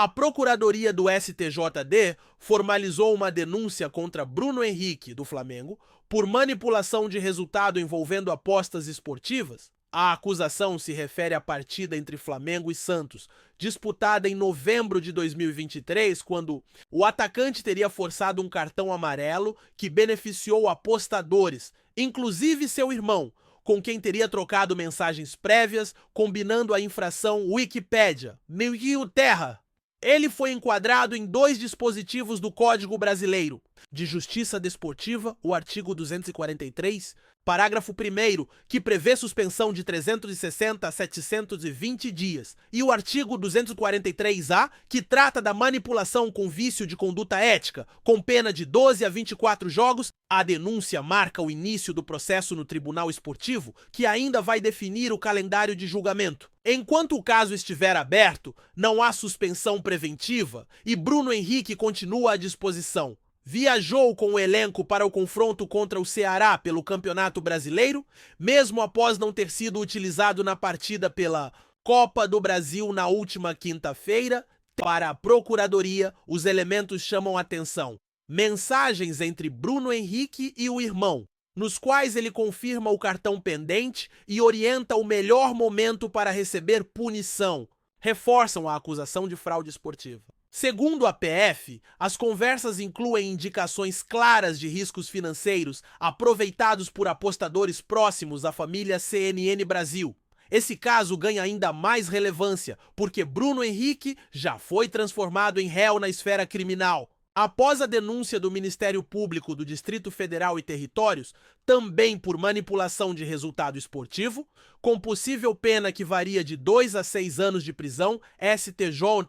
A Procuradoria do STJD formalizou uma denúncia contra Bruno Henrique, do Flamengo, por manipulação de resultado envolvendo apostas esportivas. A acusação se refere à partida entre Flamengo e Santos, disputada em novembro de 2023, quando o atacante teria forçado um cartão amarelo que beneficiou apostadores, inclusive seu irmão, com quem teria trocado mensagens prévias, combinando a infração Wikipédia, meio terra. Ele foi enquadrado em 2 dispositivos do Código Brasileiro de Justiça Desportiva, o artigo 243, parágrafo 1º, que prevê suspensão de 360 a 720 dias, e o artigo 243-A, que trata da manipulação com vício de conduta ética, com pena de 12 a 24 jogos. A denúncia marca o início do processo no Tribunal Esportivo, que ainda vai definir o calendário de julgamento. Enquanto o caso estiver aberto, não há suspensão preventiva e Bruno Henrique continua à disposição. Viajou com o elenco para o confronto contra o Ceará pelo Campeonato Brasileiro, mesmo após não ter sido utilizado na partida pela Copa do Brasil na última quinta-feira. Para a Procuradoria, os elementos chamam atenção. Mensagens entre Bruno Henrique e o irmão, nos quais ele confirma o cartão pendente e orienta o melhor momento para receber punição, reforçam a acusação de fraude esportiva. Segundo a PF, as conversas incluem indicações claras de riscos financeiros aproveitados por apostadores próximos à família CNN Brasil. Esse caso ganha ainda mais relevância, porque Bruno Henrique já foi transformado em réu na esfera criminal. Após a denúncia do Ministério Público do Distrito Federal e Territórios, também por manipulação de resultado esportivo, com possível pena que varia de 2 a 6 anos de prisão, stj.org.br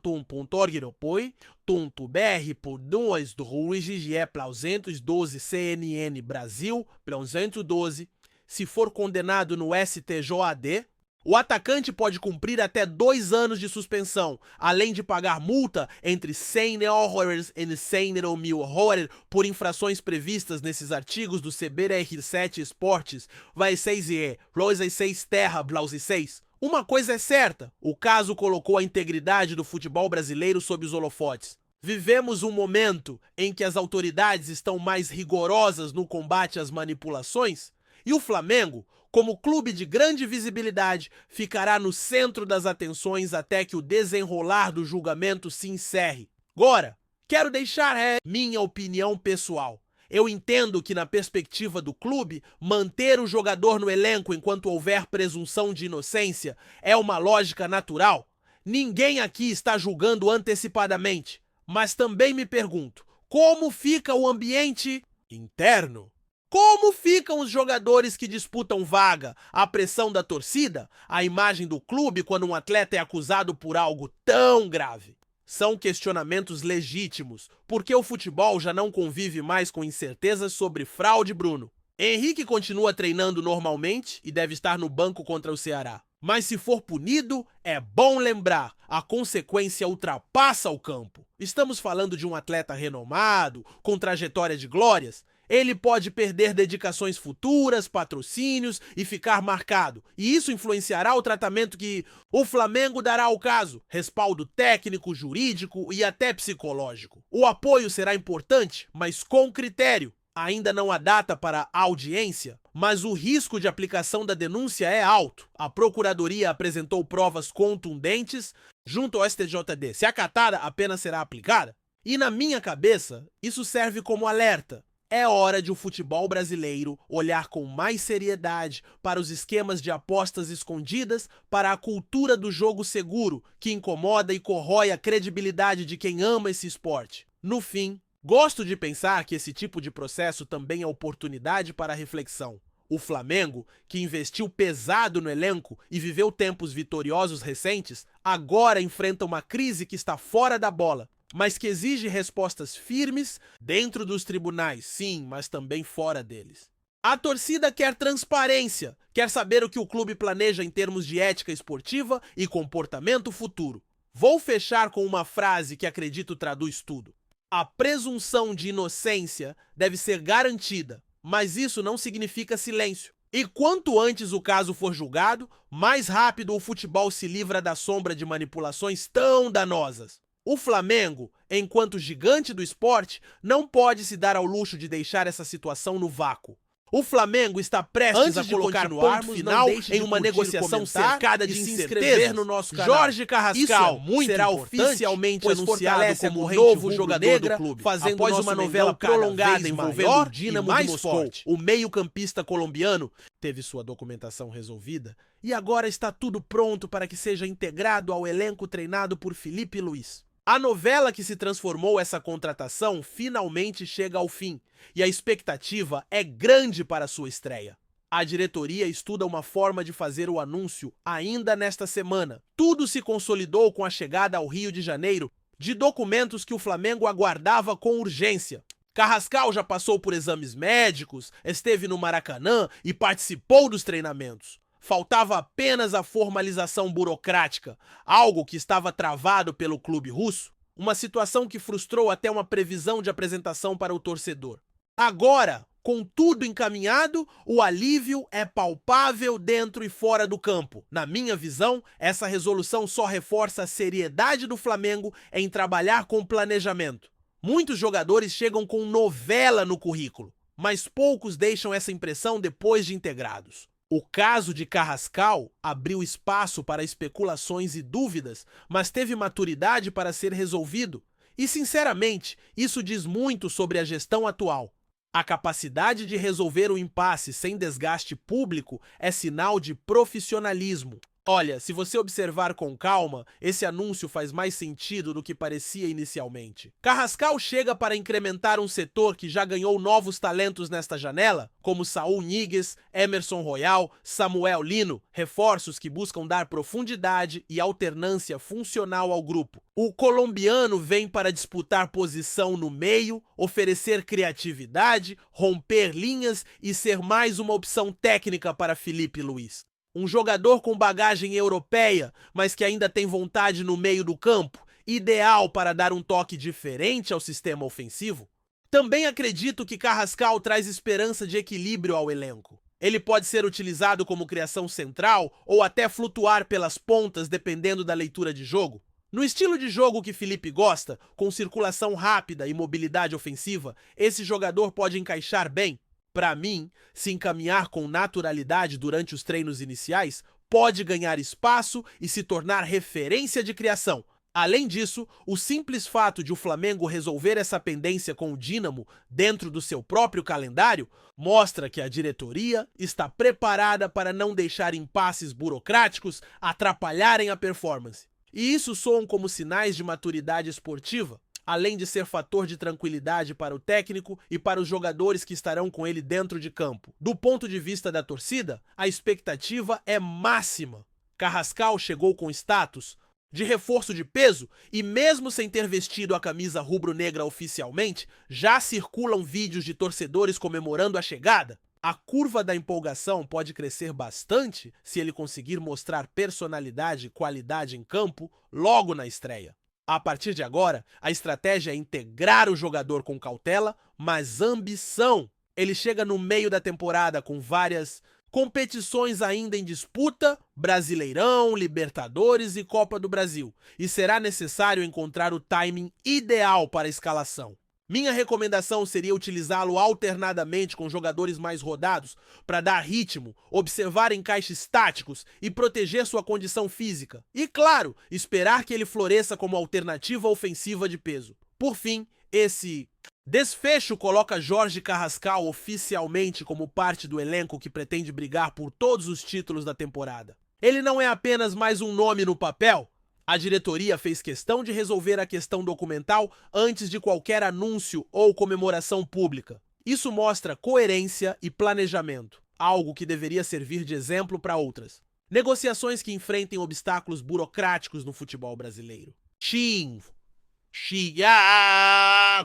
por 2 do Ruiz Plausentos 12 CNN Brasil, Plausentos 12, se for condenado no STJD, o atacante pode cumprir até 2 anos de suspensão, além de pagar multa entre 100 horas e 100 mil horas por infrações previstas nesses artigos do CBR7 Esportes, vai 6 e Rosa 6 Terra, Blause 6. Uma coisa é certa, o caso colocou a integridade do futebol brasileiro sob os holofotes. Vivemos um momento em que as autoridades estão mais rigorosas no combate às manipulações, e o Flamengo, como clube de grande visibilidade, ficará no centro das atenções até que o desenrolar do julgamento se encerre. Agora, quero deixar minha opinião pessoal. Eu entendo que, na perspectiva do clube, manter o jogador no elenco enquanto houver presunção de inocência é uma lógica natural. Ninguém aqui está julgando antecipadamente, mas também me pergunto, como fica o ambiente interno? Como ficam os jogadores que disputam vaga, a pressão da torcida, a imagem do clube quando um atleta é acusado por algo tão grave? São questionamentos legítimos, porque o futebol já não convive mais com incertezas sobre fraude, Bruno. Henrique continua treinando normalmente e deve estar no banco contra o Ceará. Mas se for punido, é bom lembrar, a consequência ultrapassa o campo. Estamos falando de um atleta renomado, com trajetória de glórias. Ele pode perder dedicações futuras, patrocínios e ficar marcado. E isso influenciará o tratamento que o Flamengo dará ao caso. Respaldo técnico, jurídico e até psicológico. O apoio será importante, mas com critério. Ainda não há data para a audiência, mas o risco de aplicação da denúncia é alto. A Procuradoria apresentou provas contundentes junto ao STJD. Se acatada, a pena será aplicada. E na minha cabeça, isso serve como alerta. É hora de o futebol brasileiro olhar com mais seriedade para os esquemas de apostas escondidas, para a cultura do jogo seguro, que incomoda e corrói a credibilidade de quem ama esse esporte. No fim, gosto de pensar que esse tipo de processo também é oportunidade para reflexão. O Flamengo, que investiu pesado no elenco e viveu tempos vitoriosos recentes, agora enfrenta uma crise que está fora da bola, mas que exige respostas firmes dentro dos tribunais, sim, mas também fora deles. A torcida quer transparência, quer saber o que o clube planeja em termos de ética esportiva e comportamento futuro. Vou fechar com uma frase que acredito traduz tudo. A presunção de inocência deve ser garantida, mas isso não significa silêncio. E quanto antes o caso for julgado, mais rápido o futebol se livra da sombra de manipulações tão danosas. O Flamengo, enquanto gigante do esporte, não pode se dar ao luxo de deixar essa situação no vácuo. O Flamengo está prestes a colocar ponto final em uma negociação cercada de incertezas. No nosso canal. Jorge Carrascal será oficialmente anunciado como o novo jogador do clube, fazendo após uma novela prolongada envolvendo o Dínamo de Moscou. O meio-campista colombiano teve sua documentação resolvida e agora está tudo pronto para que seja integrado ao elenco treinado por Filipe Luís. A novela que se transformou essa contratação finalmente chega ao fim e a expectativa é grande para sua estreia. A diretoria estuda uma forma de fazer o anúncio ainda nesta semana. Tudo se consolidou com a chegada ao Rio de Janeiro de documentos que o Flamengo aguardava com urgência. Carrascal já passou por exames médicos, esteve no Maracanã e participou dos treinamentos. Faltava apenas a formalização burocrática, algo que estava travado pelo clube russo, uma situação que frustrou até uma previsão de apresentação para o torcedor. Agora, com tudo encaminhado, o alívio é palpável dentro e fora do campo. Na minha visão, essa resolução só reforça a seriedade do Flamengo em trabalhar com planejamento. Muitos jogadores chegam com novela no currículo, mas poucos deixam essa impressão depois de integrados. O caso de Carrascal abriu espaço para especulações e dúvidas, mas teve maturidade para ser resolvido. E, sinceramente, isso diz muito sobre a gestão atual. A capacidade de resolver o impasse sem desgaste público é sinal de profissionalismo. Olha, se você observar com calma, esse anúncio faz mais sentido do que parecia inicialmente. Carrascal chega para incrementar um setor que já ganhou novos talentos nesta janela, como Saúl Ñíguez, Emerson Royal, Samuel Lino, reforços que buscam dar profundidade e alternância funcional ao grupo. O colombiano vem para disputar posição no meio, oferecer criatividade, romper linhas e ser mais uma opção técnica para Filipe Luís. Um jogador com bagagem europeia, mas que ainda tem vontade no meio do campo, ideal para dar um toque diferente ao sistema ofensivo. Também acredito que Carrascal traz esperança de equilíbrio ao elenco. Ele pode ser utilizado como criação central ou até flutuar pelas pontas dependendo da leitura de jogo. No estilo de jogo que Filipe gosta, com circulação rápida e mobilidade ofensiva, esse jogador pode encaixar bem. Para mim, se encaminhar com naturalidade durante os treinos iniciais, pode ganhar espaço e se tornar referência de criação. Além disso, o simples fato de o Flamengo resolver essa pendência com o Dínamo dentro do seu próprio calendário mostra que a diretoria está preparada para não deixar impasses burocráticos atrapalharem a performance. E isso soam como sinais de maturidade esportiva, além de ser fator de tranquilidade para o técnico e para os jogadores que estarão com ele dentro de campo. Do ponto de vista da torcida, a expectativa é máxima. Carrascal chegou com status de reforço de peso e mesmo sem ter vestido a camisa rubro-negra oficialmente, já circulam vídeos de torcedores comemorando a chegada. A curva da empolgação pode crescer bastante se ele conseguir mostrar personalidade e qualidade em campo logo na estreia. A partir de agora, a estratégia é integrar o jogador com cautela, mas ambição. Ele chega no meio da temporada com várias competições ainda em disputa, Brasileirão, Libertadores e Copa do Brasil, e será necessário encontrar o timing ideal para a escalação. Minha recomendação seria utilizá-lo alternadamente com jogadores mais rodados para dar ritmo, observar encaixes táticos e proteger sua condição física. E, claro, esperar que ele floresça como alternativa ofensiva de peso. Por fim, esse desfecho coloca Jorge Carrascal oficialmente como parte do elenco que pretende brigar por todos os títulos da temporada. Ele não é apenas mais um nome no papel. A diretoria fez questão de resolver a questão documental antes de qualquer anúncio ou comemoração pública. Isso mostra coerência e planejamento, algo que deveria servir de exemplo para outras. Negociações que enfrentem obstáculos burocráticos no futebol brasileiro.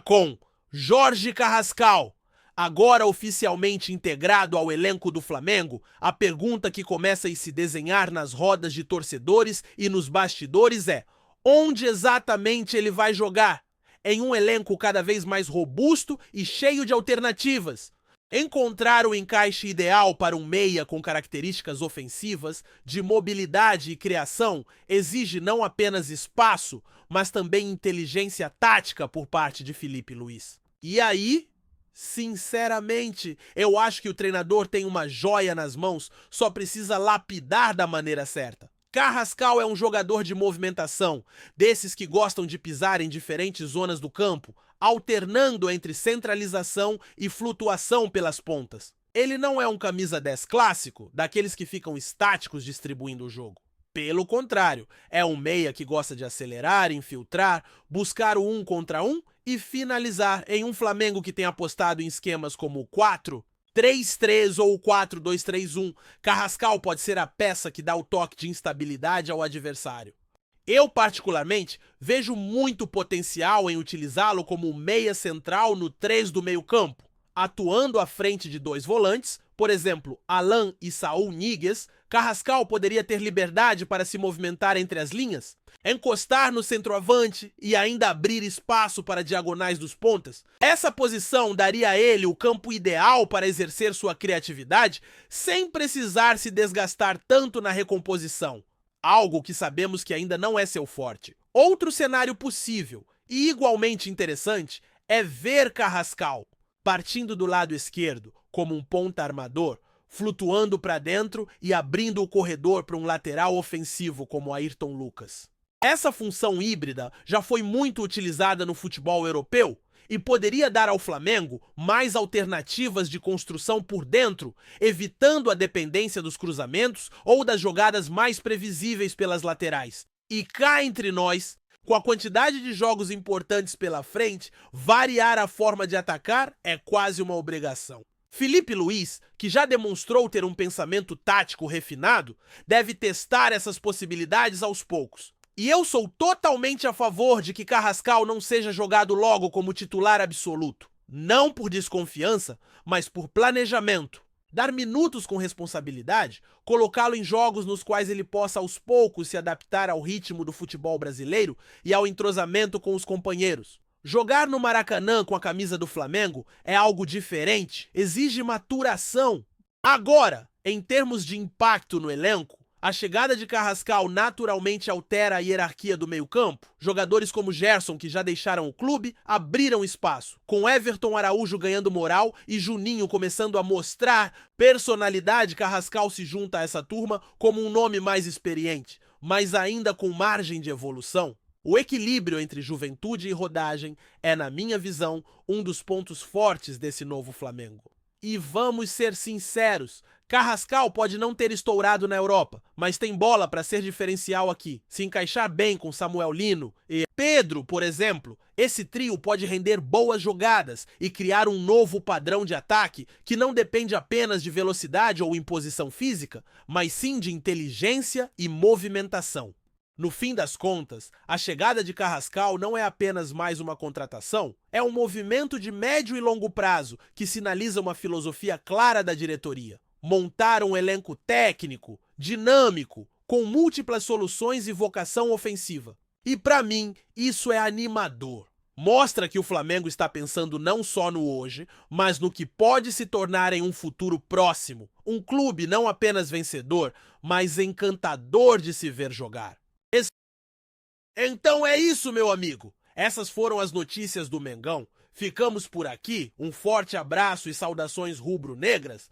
Com Jorge Carrascal, agora oficialmente integrado ao elenco do Flamengo, a pergunta que começa a se desenhar nas rodas de torcedores e nos bastidores é: onde exatamente ele vai jogar? Em um elenco cada vez mais robusto e cheio de alternativas? Encontrar o encaixe ideal para um meia com características ofensivas, de mobilidade e criação, exige não apenas espaço, mas também inteligência tática por parte de Filipe Luís. E aí, sinceramente, eu acho que o treinador tem uma joia nas mãos, só precisa lapidar da maneira certa. Carrascal é um jogador de movimentação, desses que gostam de pisar em diferentes zonas do campo, alternando entre centralização e flutuação pelas pontas. Ele não é um camisa 10 clássico, daqueles que ficam estáticos distribuindo o jogo. Pelo contrário, é um meia que gosta de acelerar, infiltrar, buscar o 1 contra 1 e finalizar em um Flamengo que tem apostado em esquemas como o 4-3-3 ou o 4-2-3-1. Carrascal pode ser a peça que dá o toque de instabilidade ao adversário. Eu, particularmente, vejo muito potencial em utilizá-lo como meia central no 3 do meio-campo, atuando à frente de dois volantes, por exemplo, Alan e Saúl Ñíguez. Carrascal poderia ter liberdade para se movimentar entre as linhas, encostar no centroavante e ainda abrir espaço para diagonais dos pontas. Essa posição daria a ele o campo ideal para exercer sua criatividade sem precisar se desgastar tanto na recomposição. Algo que sabemos que ainda não é seu forte. Outro cenário possível e igualmente interessante é ver Carrascal partindo do lado esquerdo como um ponta armador, flutuando para dentro e abrindo o corredor para um lateral ofensivo como Ayrton Lucas. Essa função híbrida já foi muito utilizada no futebol europeu e poderia dar ao Flamengo mais alternativas de construção por dentro, evitando a dependência dos cruzamentos ou das jogadas mais previsíveis pelas laterais. E cá entre nós, com a quantidade de jogos importantes pela frente, variar a forma de atacar é quase uma obrigação. Filipe Luís, que já demonstrou ter um pensamento tático refinado, deve testar essas possibilidades aos poucos. E eu sou totalmente a favor de que Carrascal não seja jogado logo como titular absoluto. Não por desconfiança, mas por planejamento. Dar minutos com responsabilidade, colocá-lo em jogos nos quais ele possa aos poucos se adaptar ao ritmo do futebol brasileiro e ao entrosamento com os companheiros. Jogar no Maracanã com a camisa do Flamengo é algo diferente, exige maturação. Agora, em termos de impacto no elenco, a chegada de Carrascal naturalmente altera a hierarquia do meio-campo. Jogadores como Gerson, que já deixaram o clube, abriram espaço, com Everton Araújo ganhando moral e Juninho começando a mostrar personalidade. Carrascal se junta a essa turma como um nome mais experiente, mas ainda com margem de evolução. O equilíbrio entre juventude e rodagem é, na minha visão, um dos pontos fortes desse novo Flamengo. E vamos ser sinceros, Carrascal pode não ter estourado na Europa, mas tem bola para ser diferencial aqui, se encaixar bem com Samuel Lino e Pedro, por exemplo. Esse trio pode render boas jogadas e criar um novo padrão de ataque que não depende apenas de velocidade ou imposição física, mas sim de inteligência e movimentação. No fim das contas, a chegada de Carrascal não é apenas mais uma contratação, é um movimento de médio e longo prazo que sinaliza uma filosofia clara da diretoria. Montar um elenco técnico, dinâmico, com múltiplas soluções e vocação ofensiva. E para mim, isso é animador. Mostra que o Flamengo está pensando não só no hoje, mas no que pode se tornar em um futuro próximo. Um clube não apenas vencedor, mas encantador de se ver jogar. Então é isso, meu amigo. Essas foram as notícias do Mengão. Ficamos por aqui. Um forte abraço e saudações rubro-negras.